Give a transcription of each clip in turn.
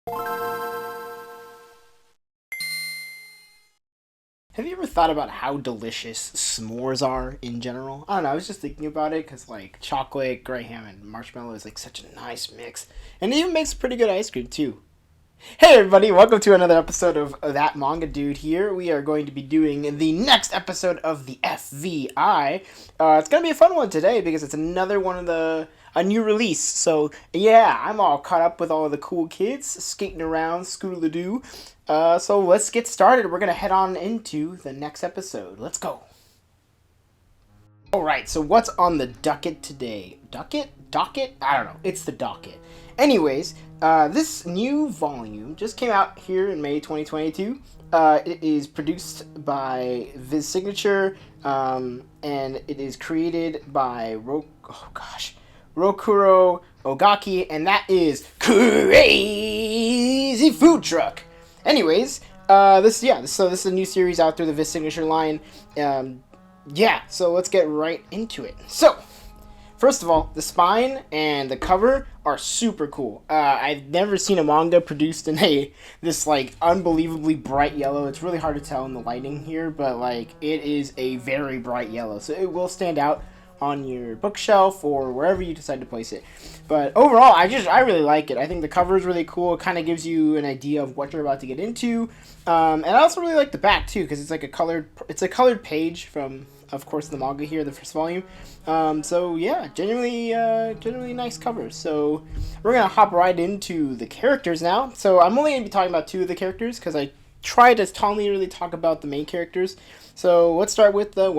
Have you ever thought about how delicious s'mores are in general? I don't know. I was just thinking about it because like chocolate, graham, and marshmallow is like such a nice mix, and it even makes pretty good ice cream too. Hey everybody, welcome to another episode of That Manga Dude here. We are going to be doing the next episode of the FVI. It's going to be a fun one today because it's another one of a new release. So yeah, I'm all caught up with all of the cool kids skating around Scootaloo. So let's get started. We're going to head on into the next episode. Let's go. Alright, so what's on the docket today? Docket? I don't know. It's the docket. Anyways, this new volume just came out here in May 2022. It is produced by Viz Signature, and it is created by Rokuro Ogaki, and that is Crazy Food Truck. Anyways, this is a new series out through the Viz Signature line. So let's get right into it. So, first of all, the spine and the cover are super cool. I've never seen a manga produced in this like unbelievably bright yellow. It's really hard to tell in the lighting here, but like it is a very bright yellow, so it will stand out on your bookshelf or wherever you decide to place it. But overall, I really like it. I think the cover is really cool. It kind of gives you an idea of what you're about to get into, and I also really like the back too because it's like a colored page from, of course, the manga here, the first volume. So yeah, genuinely nice cover. So we're gonna hop right into the characters now. So I'm only gonna be talking about two of the characters because I try to only really talk about the main characters. So let's start with the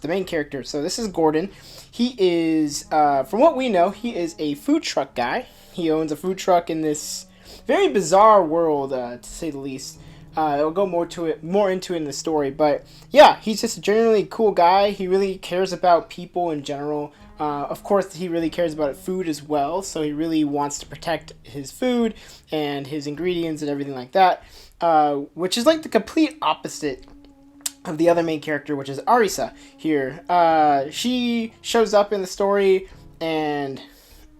main character. So this is Gordon. He is, from what we know, he is a food truck guy. He owns a food truck in this very bizarre world, to say the least. I'll go more into it in the story, but yeah, he's just a generally cool guy. He really cares about people in general. Of course, he really cares about food as well, so he really wants to protect his food and his ingredients and everything like that, which is like the complete opposite of the other main character, which is Arisa here. She shows up in the story, and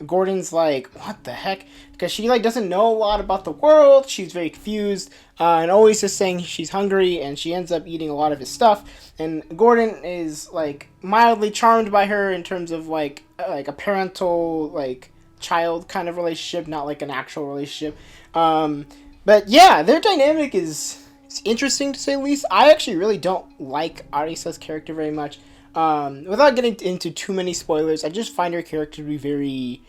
Gordon's like, what the heck? Because she like doesn't know a lot about the world. She's very confused, and always just saying she's hungry, and she ends up eating a lot of his stuff. And Gordon is like mildly charmed by her in terms of like a parental like child kind of relationship, not like an actual relationship. But yeah, their dynamic is interesting to say the least. I actually really don't like Arisa's character very much. Without getting into too many spoilers, I just find her character to be very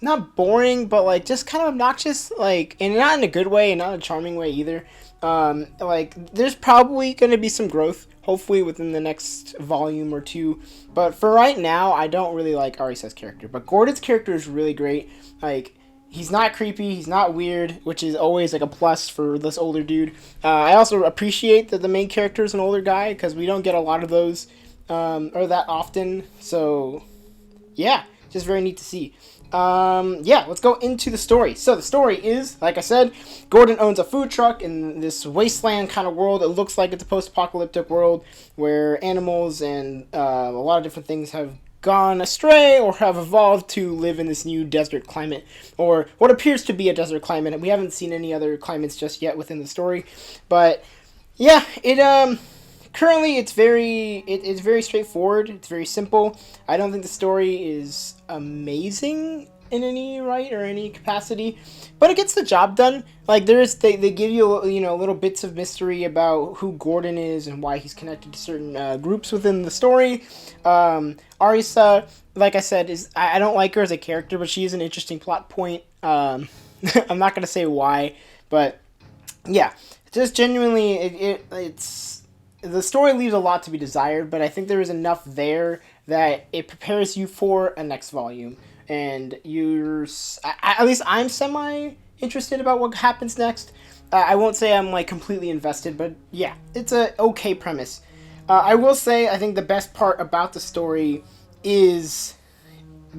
not boring, but like just kind of obnoxious, like, and not in a good way and not a charming way either. Like there's probably going to be some growth, hopefully within the next volume or two. But for right now, I don't really like Arisa's character. But Gordon's character is really great. Like, he's not creepy, he's not weird, which is always like a plus for this older dude. I also appreciate that the main character is an older guy because we don't get a lot of those or that often. So yeah, just very neat to see. Let's go into the story. So the story is, like I said, Gordon owns a food truck in this wasteland kind of world. It looks like it's a post-apocalyptic world where animals and a lot of different things have gone astray or have evolved to live in this new desert climate, or what appears to be a desert climate. We haven't seen any other climates just yet within the story, but yeah, currently it's very straightforward. It's very simple. I don't think the story is amazing in any right or any capacity, but it gets the job done. Like they give you little bits of mystery about who Gordon is and why he's connected to certain groups within the story. Arisa, like I said, I don't like her as a character, but she is an interesting plot point. I'm not gonna say why, but yeah, just genuinely it's the story leaves a lot to be desired, but I think there is enough there that it prepares you for a next volume. And at least I'm semi interested about what happens next. I won't say I'm like completely invested, but yeah, it's a okay premise. I will say I think the best part about the story is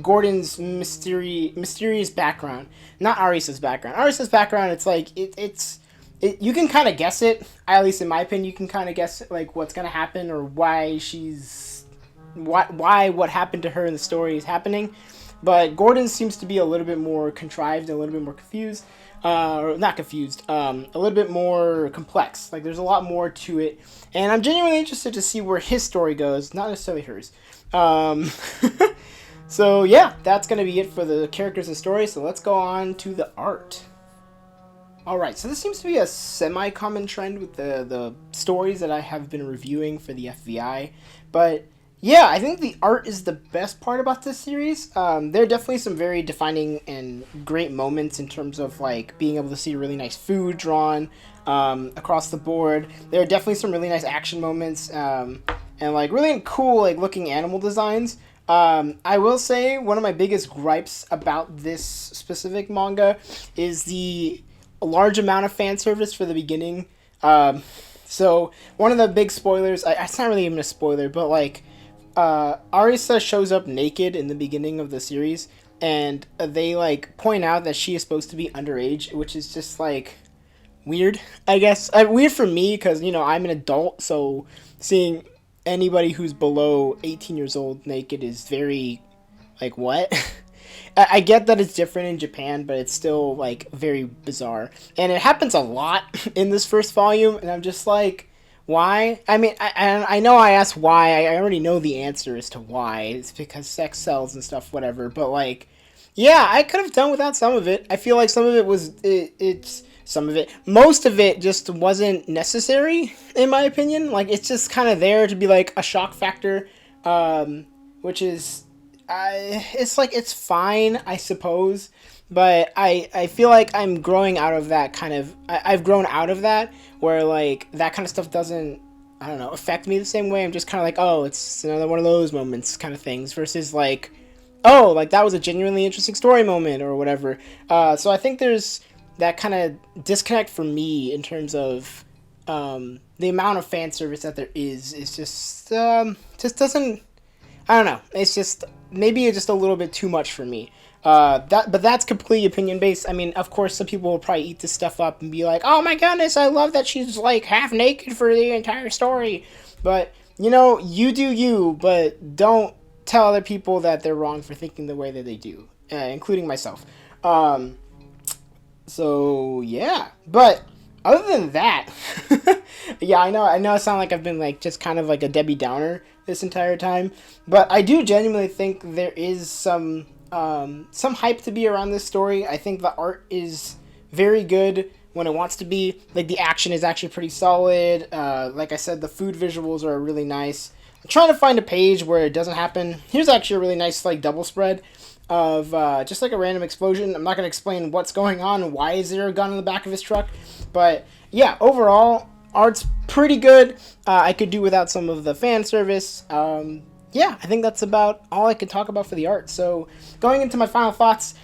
Gordon's mysterious background, not Arisa's background. Arisa's background, it's like you can kind of guess it. At least in my opinion, you can kind of guess like what's gonna happen or why what happened to her in the story is happening. but Gordon seems to be a little bit more contrived and a little bit more confused. Or not confused, a little bit more complex. Like, there's a lot more to it, and I'm genuinely interested to see where his story goes, not necessarily hers. So yeah, that's gonna be it for the characters and stories. So let's go on to the art. Alright, so this seems to be a semi-common trend with the stories that I have been reviewing for the FVI, but yeah, I think the art is the best part about this series. There are definitely some very defining and great moments in terms of like being able to see really nice food drawn across the board. There are definitely some really nice action moments and like really cool like looking animal designs. I will say one of my biggest gripes about this specific manga is the large amount of fan service for the beginning. So one of the big spoilers, it's not really even a spoiler, but like Arisa shows up naked in the beginning of the series, and they like point out that she is supposed to be underage, which is just like weird, I guess. Weird for me because, you know, I'm an adult, so seeing anybody who's below 18 years old naked is very like, what? I get that it's different in Japan, but it's still like very bizarre, and it happens a lot in this first volume, and I'm just like, why? I mean, I know I asked why. I already know the answer as to why. It's because sex sells and stuff, whatever. But like, yeah, I could have done without some of it. I feel like some of it was it's some of it. Most of it just wasn't necessary, in my opinion. Like, it's just kind of there to be like a shock factor, which is, it's like it's fine, I suppose. But I feel like I'm growing out of that kind of... I've grown out of that, where, like, that kind of stuff doesn't, I don't know, affect me the same way. I'm just kind of like, oh, it's another one of those moments kind of things, versus, like, oh, like, that was a genuinely interesting story moment, or whatever. So I think there's that kind of disconnect for me in terms of the amount of fan service that there is just doesn't... I don't know. It's just... Maybe it's just a little bit too much for me. But that's completely opinion based. I mean, of course, some people will probably eat this stuff up and be like, "Oh my goodness, I love that she's like half naked for the entire story." But you know, you do you. But don't tell other people that they're wrong for thinking the way that they do, including myself. So yeah, but other than that, yeah, I know I sound like I've been like just kind of like a Debbie Downer this entire time, but I do genuinely think there is some hype to be around this story. I think the art is very good when it wants to be. Like, the action is actually pretty solid. Like I said, the food visuals are really nice. I'm trying to find a page where it doesn't happen. Here's actually a really nice like double spread of just like a random explosion. I'm not going to explain what's going on and why is there a gun in the back of his truck. But yeah, overall, art's pretty good. I could do without some of the fan service. Yeah, I think that's about all I could talk about for the art. So going into my final thoughts,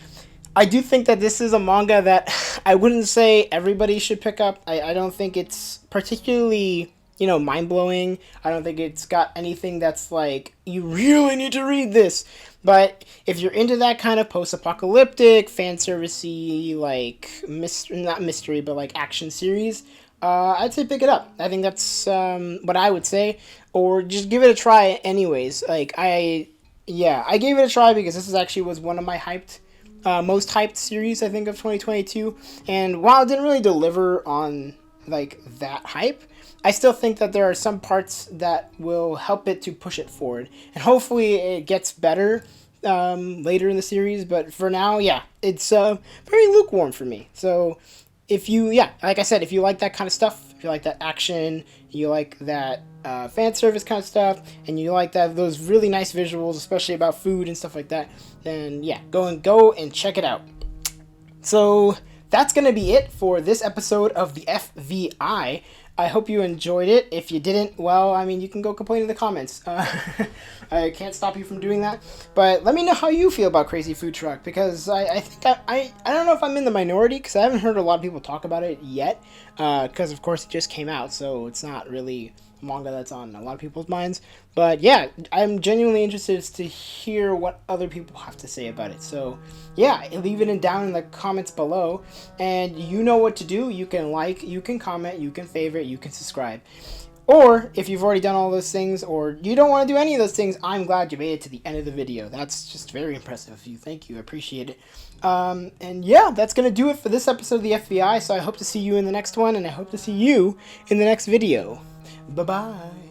I do think that this is a manga that I wouldn't say everybody should pick up. I don't think it's particularly, you know, mind-blowing. I don't think it's got anything that's like, you really need to read this. But if you're into that kind of post-apocalyptic, fan servicey, like, not mystery, but like action series, I'd say pick it up. I think that's what I would say. Or just give it a try anyways. Like, I gave it a try because this was one of my most hyped series, I think, of 2022. And while it didn't really deliver on, like, that hype, I still think that there are some parts that will help it to push it forward. And hopefully it gets better later in the series. But for now, yeah, it's very lukewarm for me. So like I said, if you like that kind of stuff, if you like that action, you like that fan service kind of stuff, and you like those really nice visuals, especially about food and stuff like that, then yeah, go and check it out. So that's going to be it for this episode of the FVI. I hope you enjoyed it. If you didn't, well, I mean, you can go complain in the comments. I can't stop you from doing that. But let me know how you feel about Crazy Food Truck, because I think I don't know if I'm in the minority, because I haven't heard a lot of people talk about it yet, because of course it just came out, so it's not really a manga that's on a lot of people's minds. But yeah, I'm genuinely interested to hear what other people have to say about it. So yeah, leave it down in the comments below, and you know what to do. You can like, you can comment, you can favorite, you can subscribe. Or if you've already done all those things, or you don't want to do any of those things, I'm glad you made it to the end of the video. That's just very impressive of you. Thank you. I appreciate it. And yeah, that's going to do it for this episode of the FBI. So I hope to see you in the next one, and I hope to see you in the next video. Bye-bye.